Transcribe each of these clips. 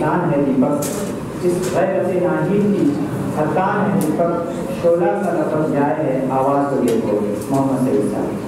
परेशान है दीपक, जिस गैर से नाहीद की हरकान है दीपक, शोला सा लफज जाए है आवाज़ तो ये हो मोहम्मद सईद साहब।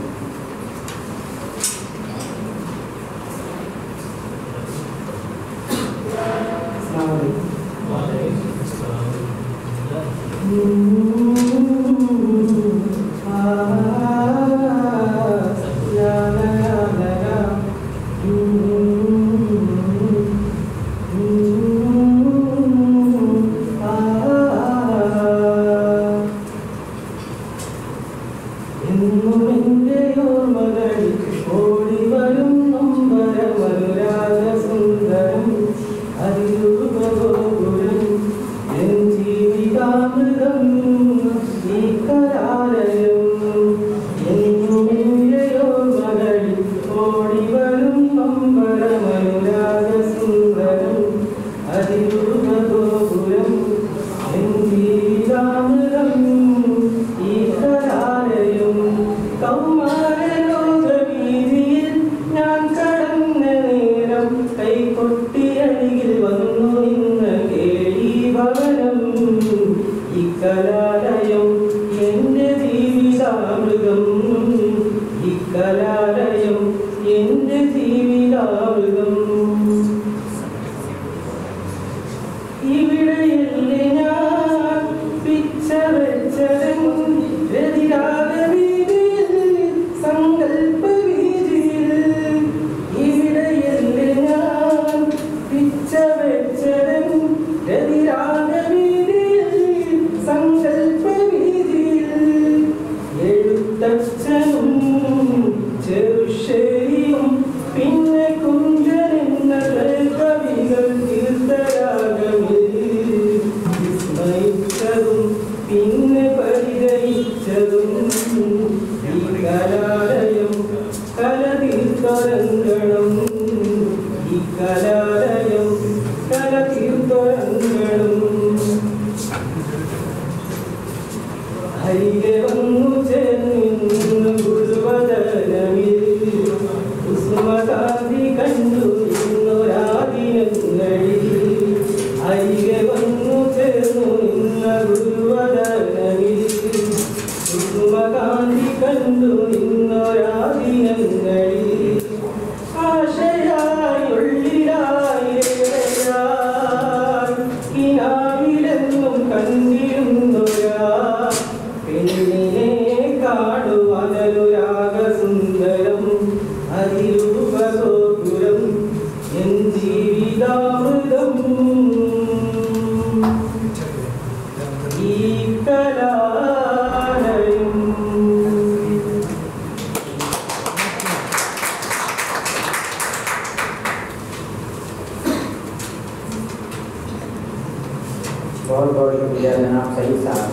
बहुत बहुत शुक्रिया जनाब सईद साहब।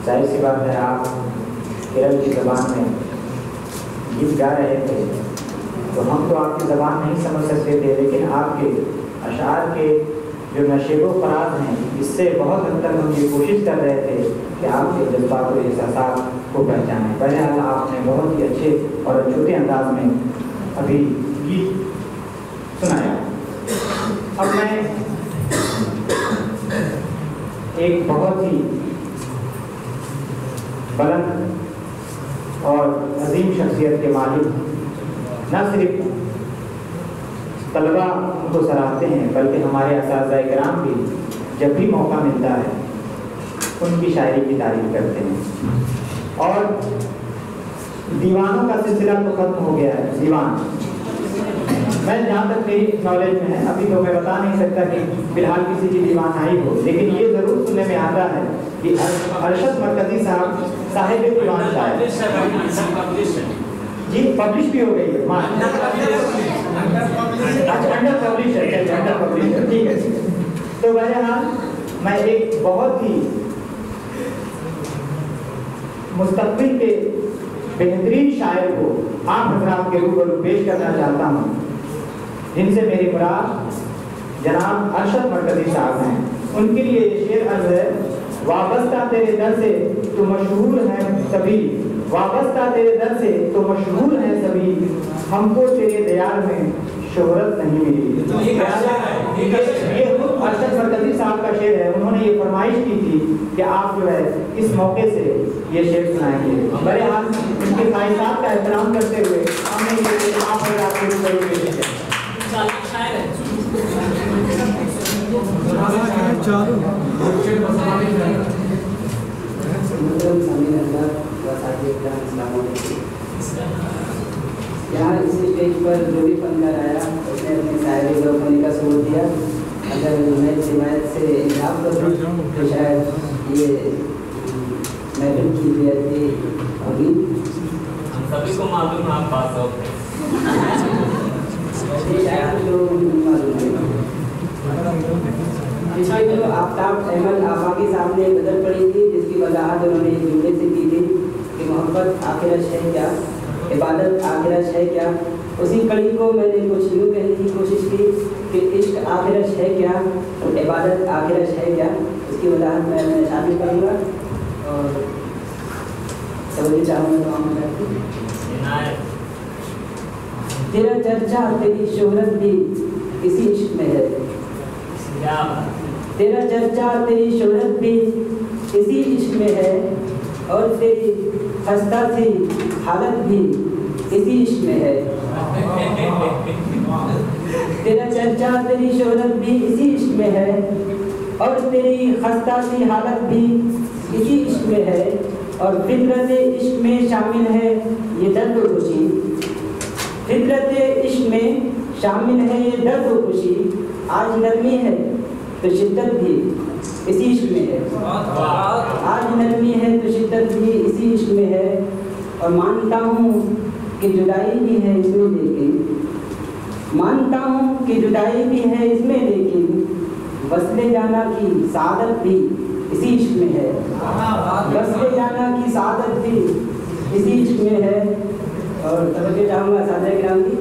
जाहिर सी बात है आप केरल की ज़बान में गीत गा रहे थे तो हम तो आपकी ज़बान नहीं समझ सकते थे, लेकिन आपके अशार के जो नशेबो फराज हैं इससे बहुत हद तक हम ये कोशिश कर रहे थे कि आपके जज्बात और एहसास को पहचानें। बहरहाल आपने बहुत ही अच्छे और अछूते अंदाज में अभी गीत सुनाया। अब मैं एक बहुत ही बुलंद और अजीम शख्सियत के मालिक न सिर्फ तलबा उनको सराहते हैं बल्कि हमारे असातिज़ा किराम भी जब भी मौका मिलता है उनकी शायरी की तारीफ करते हैं। और दीवानों का सिलसिला तो खत्म हो गया है। दीवान मैं जहाँ तक मेरी नॉलेज में है, अभी तो मैं बता नहीं सकता कि फिलहाल किसी की दीवान आई हो, लेकिन ये ज़रूर सुनने में आता है कि अरशद मरकज़ी साहिब दीवान शायद जी पब्लिश भी हो गई है। अंडर पब्लिशर ठीक है। तो बहरहाल मैं एक बहुत ही मुस्तक़बिल के बेहतरीन शायर को आप हज़रात के रूबरू पेश करना चाहता हूँ, जिनसे मेरी मुराद जनाब अरशद मरकज़ी साहब हैं। उनके लिए ये शेर अर्ज़ है, वाबस्ता तेरे दर से तो मशहूर हैं सभी, वाबस्ता तेरे दर से तो मशहूर हैं सभी, हमको तेरे दयार में शोहरत नहीं मिली। ये खुद अरशद मरकजी साहब का शेर है, उन्होंने ये फरमाइश की थी कि आप जो है इस मौके से ये शेर सुनाएंगे। बहरहाल उनके ख्वाहिशात का एहतराम करते हुए हमने ये शेर आप और आपके रूबरू पेश किया। यहाँ इस स्टेज पर जो भी फनकार आया उसने अपनी शायरी को होने का सबूत दिया। अगर मैं रिवायत से इजाफ करूँ तो शायद ये महफिल की बेअदबी होगी। हम सभी को मालूम है आप पास हो, शायद जो मालूम है। पिछले दिनों आफ्ताब अहमद आफाकी साहब ने गज़ल पढ़ी थी जिसकी वजाहत उन्होंने एक जुमले से की थी कि मोहब्बत आखिरत है क्या, इबादत आखिरत है क्या। उसी कड़ी को मैंने कुछ यूँ कहने की कोशिश की कि इश्क आखिरत है क्या, इबादत आखिरत है क्या। उसकी वजाहत मैं शामिल करूँगा और समझ चाहूँगा। तेरा चर्चा तेरी शोहरत भी इसी इश्क में है, तेरा चर्चा तेरी शोहरत भी इसी इश्क में है, और तेरी खस्ता सी हालत भी इसी इश्क में है। तेरा चर्चा तेरी शोहरत भी इसी इश्क में है, और तेरी खस्ता सी हालत भी इसी इश्क में है, और फितरत इश्क में शामिल है ये दर्द व खुशी। फितरत इश्क में शामिल है ये दर्द व खुशी। आज नरमी है तो शिद्दत भी इसी इश्क में है, आज नरमी है तो शिद्दत भी इसी इश्क में है। और मानता हूँ कि जुदाई भी है इसमें लेकिन, मानता हूँ कि जुदाई भी है इसमें लेकिन, वस्ले जाना की सादत भी इसी इश्क में है, वस्ले जाना की सादत भी इसी इश्क में है। और तवज्जो चाहूँगा सादे किराम की,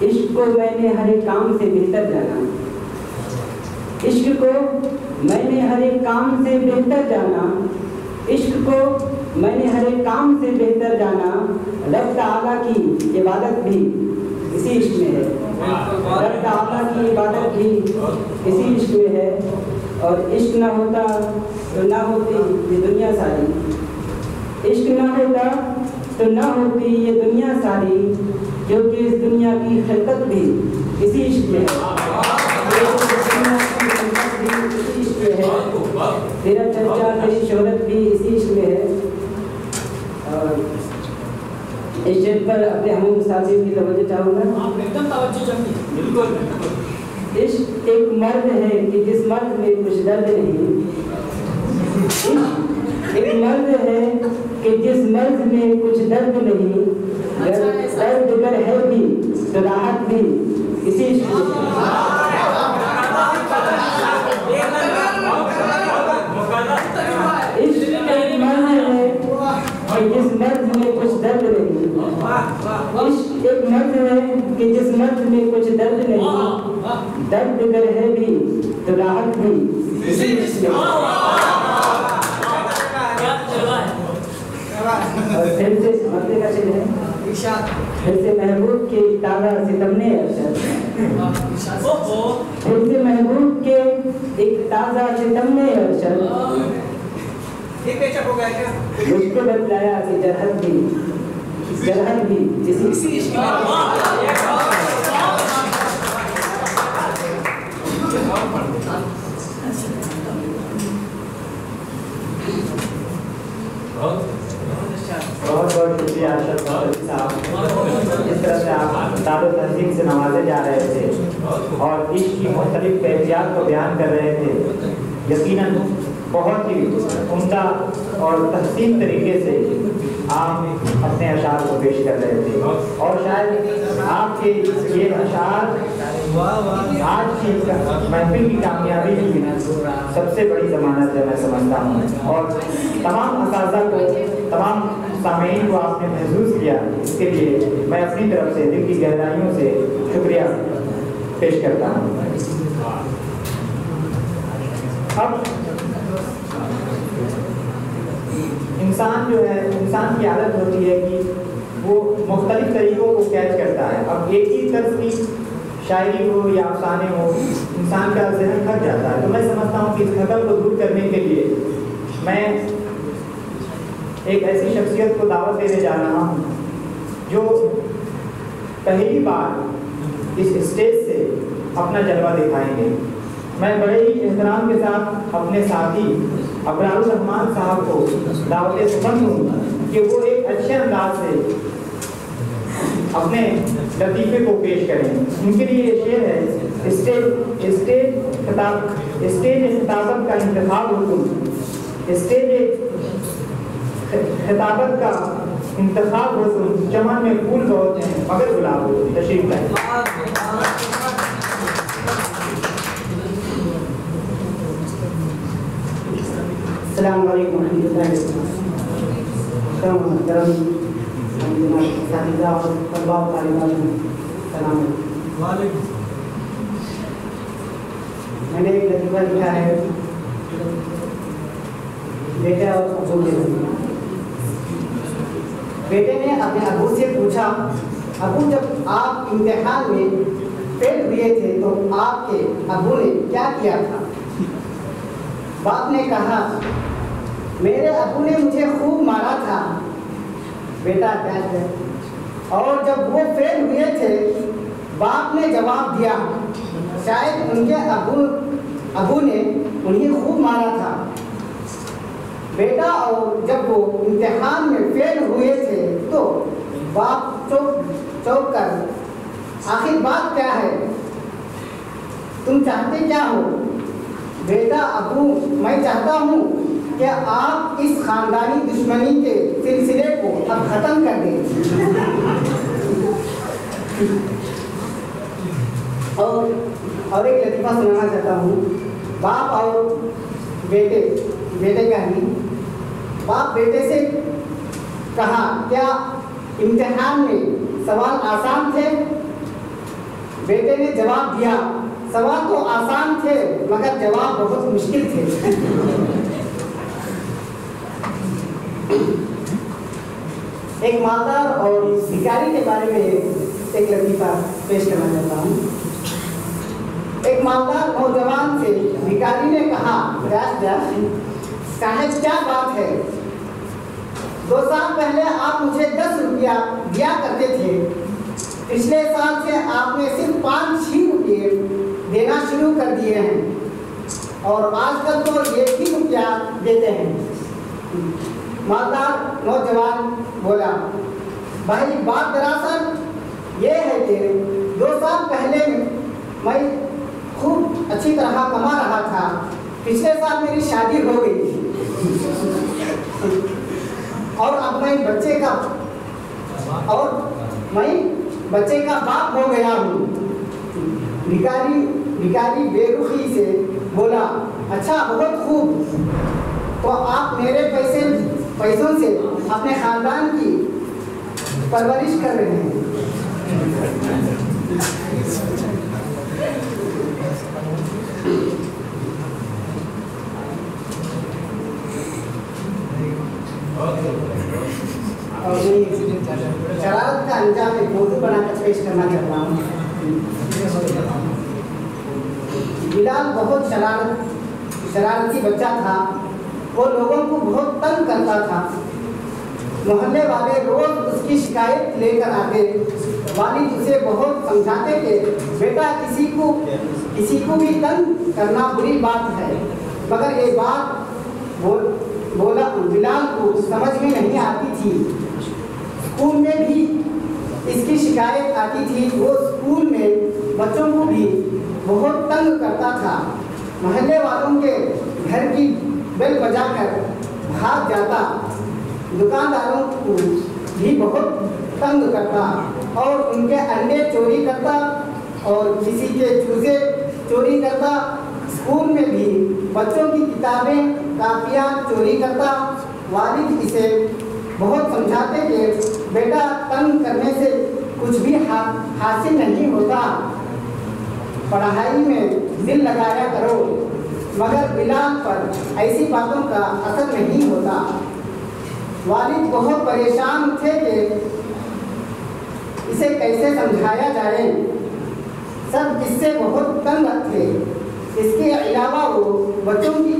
इश्क को मैंने हर एक काम से बेहतर जाना, इश्क को मैंने हर एक काम से बेहतर जाना, इश्क को मैंने हर एक काम से बेहतर जाना। रब ताला की इबादत भी इसी इश्क में है, रब ताला की इबादत भी इसी इश्क में है। और इश्क ना होता तो ना होती ये दुनिया सारी, इश्क ना होता तो ना होती ये दुनिया सारी, क्योंकि इस दुनिया की खिलकत भी इसी इश्क में है, इसी इश्क में है। तेरा चर्चा तेरी शोहरत भी इसी इश्क में है। और इस शेर पर अपने हम साथियों की तवज्जो चाहूँगा। एकदम तवज्जो चाहिए, बिल्कुल। इश्क एक मर्द है कि जिस मर्द में कुछ दर्द नहीं, एक मर्द है कि जिस मर्द में कुछ दर्द नहीं, दर्द अगर है भी तो राहत भी इसी इश्क में है। इश्क एक मर्द है कि जिस मर्द में कुछ दर्द नहीं, इश्क एक मर्द है कि जिस मर्द में कुछ दर्द नहीं, दर्द अगर है भी तो राहत भी इसी इश्क में है। और फिर से मरते का शेर है, फिर से महबूब के ताज़ा सितम ने अरशद, फिर से महबूब के एक ताज़ा सितम ने अरशद, मुझको बतलाया कि जरहत भी इसी इश्क बहुत बहुत शुक्रिया अरशद साहब, जिस तरह से आप तारो तहजीब से नवाजे जा रहे थे और इश्क की मुख्तलिफ कैफियत को बयान कर रहे थे। यकीनन बहुत ही उम्दा और तहसीन तरीके से आप अपने अशार को पेश कर रहे थे, और शायद आपके ये अशार आज की महफिल की कामयाबी की सबसे बड़ी ज़मानत है मैं समझता हूँ। और तमाम असातिज़ा को, तमाम सामीन को आपने महसूस किया, इसके लिए मैं अपनी तरफ से दिल की गहराइयों से शुक्रिया पेश करता हूँ। अब इंसान जो है, इंसान की आदत होती है कि वो मुख्तलिफ तरीक़ों को कैच करता है। अब एक ही तर्ज की शायरी हो या अफसाने हो, इंसान का ज़हन थक जाता है। तो मैं समझता हूँ कि इस थकन को दूर करने के लिए मैं एक ऐसी शख्सियत को दावत देने जा रहा हूँ जो पहली बार इस स्टेज से अपना जलवा दिखाएंगे। मैं बड़े ही एहतराम के साथ अपने साथी अबरारुल रहमान साहब को दावत सुमन दूँ कि वो एक अच्छे अंदाज से अपने लतीफ़े को पेश करें। उनके लिए ये शेर है, स्टेज खिताबत का इंतखाब हुकुम, स्टेज खिताबत का इंतखाब हुकुम, चमन में फूल बहुत हैं मगर गुलाब हो। तशरीफ लाएं। अस्सलाम वालेकुम रहमतुल्लाहि वबरकातुहू। मैंने एक लतीफ़ा लिखा है बेटे और अबू के लिए। बेटे ने अपने अबू से पूछा, अबू जब आप इम्तिहान में फेल हुए थे तो आपके अबू ने क्या किया था? बाप ने कहा, मेरे अबू ने मुझे खूब मारा था। बेटा कहते और जब वो फेल हुए थे बाप ने जवाब दिया, शायद उनके अबू ने उन्हें खूब मारा था। बेटा और जब वो इम्तिहान में फेल हुए थे तो बाप चौंक कर, आखिर बात क्या है, तुम चाहते क्या हो? बेटा अबू, मैं चाहता हूँ कि आप इस खानदानी दुश्मनी के सिलसिले को अब खत्म कर दें। और एक लतीफ़ा सुनाना चाहता हूँ। बाप और बेटे का ही। बाप बेटे से कहा, क्या इम्तिहान में सवाल आसान थे? बेटे ने जवाब दिया, सवाल तो आसान थे मगर जवाब बहुत मुश्किल थे। एक मालदार और भिखारी के बारे में एक लतीफ़ा पेश करना चाहता हूँ। एक मालदार नौजवान से भिखारी ने कहा, साहब क्या बात है, 2 साल पहले आप मुझे 10 रुपया दिया करते थे, पिछले साल से आपने सिर्फ 5-6 रुपये देना शुरू कर दिए हैं और आजकल तो 1 ही रुपया देते हैं। मालदार नौजवान बोला, भाई बात दरअसल ये है कि 2 साल पहले मैं खूब अच्छी तरह कमा रहा था, पिछले साल मेरी शादी हो गई और अब मैं बच्चे का बाप हो गया हूँ। भिखारी बेरुखी से बोला, अच्छा बहुत खूब, तो आप मेरे पैसों से अपने खानदान की परवरिश कर रहे हैं। और शरारत का अंजाम एक मौजू बनाकर पेश करना चाहता हूँ। बिलाल बहुत शरारती बच्चा था। वो लोगों को बहुत तंग करता था। मोहल्ले वाले रोज उसकी शिकायत लेकर आते। वालिद उसे बहुत समझाते कि बेटा किसी को भी तंग करना बुरी बात है, मगर ये बात बोला बिलाल को समझ में नहीं आती थी। स्कूल में भी इसकी शिकायत आती थी। वो स्कूल में बच्चों को भी बहुत तंग करता था। मोहल्ले वालों के घर की बेल बजाकर भाग जाता। दुकानदारों को भी बहुत तंग करता और उनके अंडे चोरी करता और किसी के चूजे चोरी करता। स्कूल में भी बच्चों की किताबें कापियाँ चोरी करता। वालिद इसे बहुत समझाते कि बेटा तंग करने से कुछ भी हासिल नहीं होता, पढ़ाई में दिल लगाया करो। मगर बिलाल पर ऐसी बातों का असर नहीं होता। वालिद बहुत परेशान थे कि इसे कैसे समझाया जाए। सब इससे बहुत तंग थे। इसके अलावा वो बच्चों की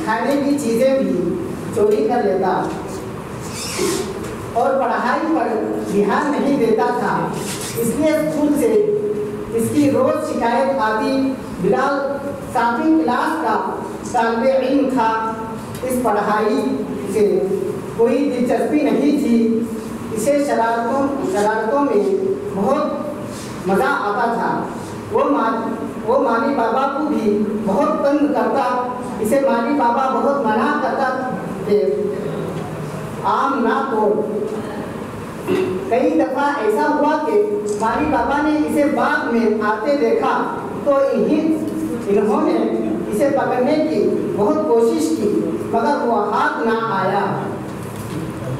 खाने की चीज़ें भी चोरी कर लेता और पढ़ाई पर ध्यान नहीं देता था। इसलिए स्कूल से इसकी रोज़ शिकायत आती। बिलाल 7वीं क्लास का तालिबे इल्म था। इस पढ़ाई से कोई दिलचस्पी नहीं थी। इसे शरारतों में बहुत मज़ा आता था। वो माली बाबा को भी बहुत तंग करता। इसे माली बाबा बहुत मना करता थे, आम ना तोड़। कई दफ़ा ऐसा हुआ कि माली बाबा ने इसे बाग में आते देखा तो इन्होंने इसे पकड़ने की बहुत कोशिश की, मगर वो हाथ ना आया।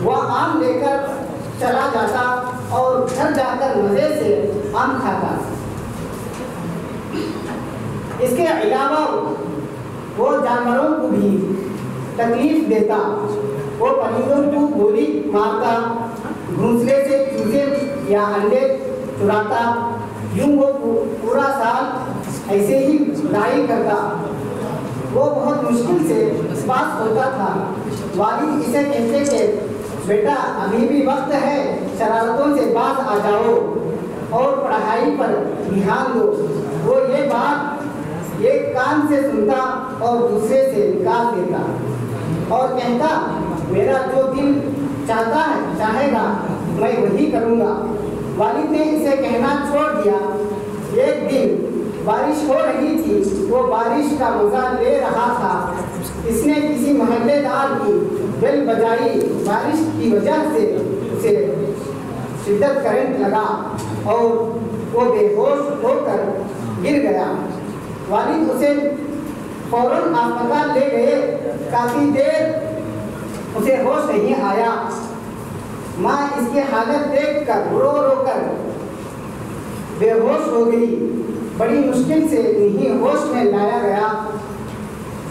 वह आम लेकर चला जाता और घर जाकर मज़े से आम खाता। इसके अलावा वो जानवरों को भी तकलीफ देता। वो परिंदों को गोली मारता, घोंसले से चूजे या अंडे चुराता। यूं वो पूरा साल ऐसे ही लड़ाई करता। वो बहुत मुश्किल से पास होता था। वालिद इसे कहते कि बेटा अभी भी वक्त है, शरारतों से बाज आ जाओ और पढ़ाई पर ध्यान दो। वो ये बात एक कान से सुनता और दूसरे से निकाल देता और कहता मेरा जो दिल चाहेगा मैं वही करूँगा। वालिद ने इसे कहना छोड़ दिया। एक दिन बारिश हो रही थी। वो बारिश का मज़ा ले रहा था। इसने किसी मोहल्लेदार की बेल बजाई। बारिश की वजह से उसे शिद्दत करंट लगा और वो बेहोश होकर गिर गया। वालिद उसे फौरन अस्पताल ले गए। काफ़ी देर उसे होश नहीं आया। माँ इसकी हालत देखकर रो रो कर बेहोश हो गई। बड़ी मुश्किल से इन्हीं होश में लाया गया।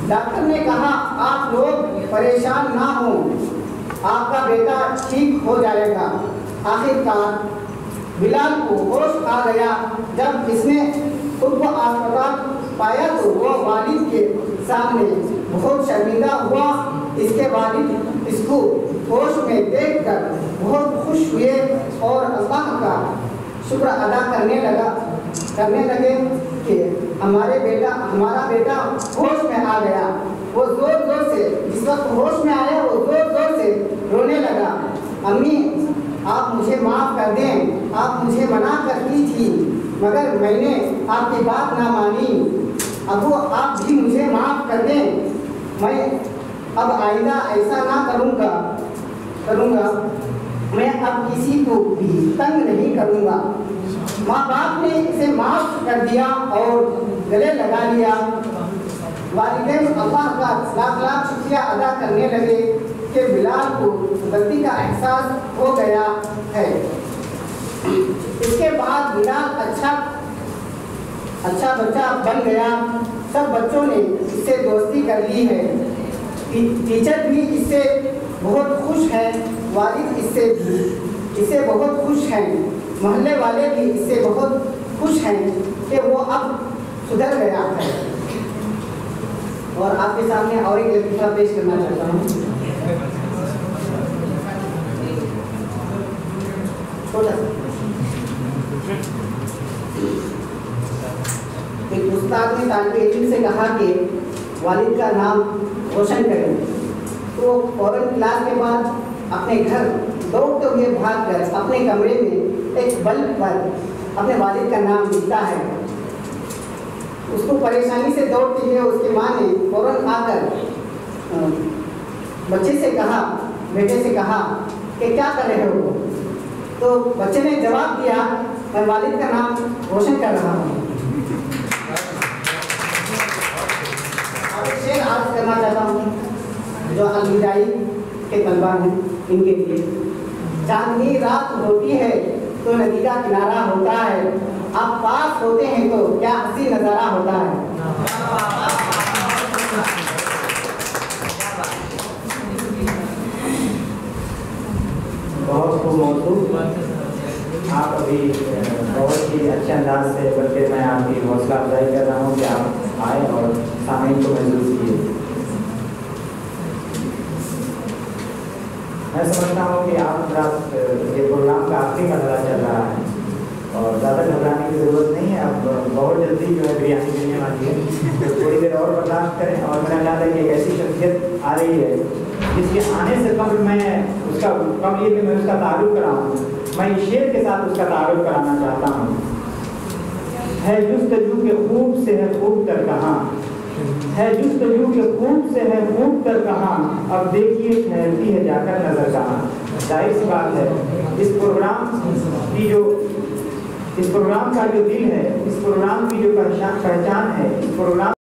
डॉक्टर ने कहा आप लोग परेशान ना हो, आपका बेटा ठीक हो जाएगा। आखिरकार बिलाल को होश आ गया। जब इसने खुद को अस्पताल पाया तो वह वालिद के सामने बहुत शर्मिंदा हुआ। इसके वालिद इसको होश में देखकर बहुत खुश हुए और अल्लाह का शुक्र अदा करने लगे कि हमारा बेटा होश में आ गया। वो जोर जोर से जिस वक्त होश में आया वो जोर जोर से रोने लगा। अम्मी आप मुझे माफ़ कर दें, आप मुझे मना करती थी मगर मैंने आपकी बात ना मानी। अबू आप भी मुझे माफ़ कर दें, मैं अब आइंदा ऐसा ना करूँगा। मैं अब किसी को भी तंग नहीं करूँगा। माँ बाप ने इसे माफ़ कर दिया और गले लगा लिया। वालिदैन अल्लाह का लाख लाख शुक्रिया अदा करने लगे कि बिलाल को गलती का एहसास हो गया है। इसके बाद बिलाल अच्छा बच्चा बन गया। सब बच्चों ने इससे दोस्ती कर ली है। टीचर भी इससे बहुत खुश हैं। वालिद इससे बहुत खुश हैं। मोहल्ले वाले भी इससे बहुत खुश हैं कि वो अब सुधर गया है। और आपके सामने और एक लतीफ़ा पेश करना चाहता हूँ। एक उस्ताद ने तालिबे इल्म से कहा कि वालिद का नाम रोशन करें। तो फौरन क्लास के बाद अपने घर दौड़ते हुए भागकर अपने कमरे में एक बल्ब पर अपने वालिद का नाम लिखता है। उसको परेशानी से दौड़ते हुए उसकी माँ ने फौरन आकर बेटे से कहा कि क्या कर रहे हो। तो बच्चे ने जवाब दिया मैं वालिद का नाम रोशन कर रहा हूँ। और एक शेर अर्ज करना चाहता हूँ जो अलविदाई के तलबा हैं इनके लिए। चांदनी रात होती है तो नदी का किनारा होता है, आप पास होते हैं तो क्या हंसी नज़ारा होता है। बहुत खूब मौजूद आप अभी बहुत ही अच्छे अंदाज से, बल्कि मैं आपकी हौसला अफजाई कर रहा हूँ कि आप आए और सामईन को महसूस किए। मैं समझता हूँ कि आप रात ये प्रोग्राम का आखिरी मरहला चल रहा है और ज़्यादा घबराने की ज़रूरत नहीं है। अब बहुत जल्दी जो है बिरयानी मिलने वाली है, तो थोड़ी देर और बर्दाश्त करें। और मेरा ख्याल है कि एक ऐसी शख्सियत आ रही है जिसके आने से कबल ये कि मैं उसका तारुफ कराऊँ, मैं इस शेर के साथ उसका तारुफ कराना चाहता हूँ। है जुस्तजू के खूब से है खूब तर कहाँ, है जुस्तजू के खूब से है खूब तर कहाँ, अब देखिए ठहरती है जाकर नजर कहाँ। जाहिर सी बात है, इस प्रोग्राम का जो दिल है, इस प्रोग्राम की जो पहचान है, इस प्रोग्राम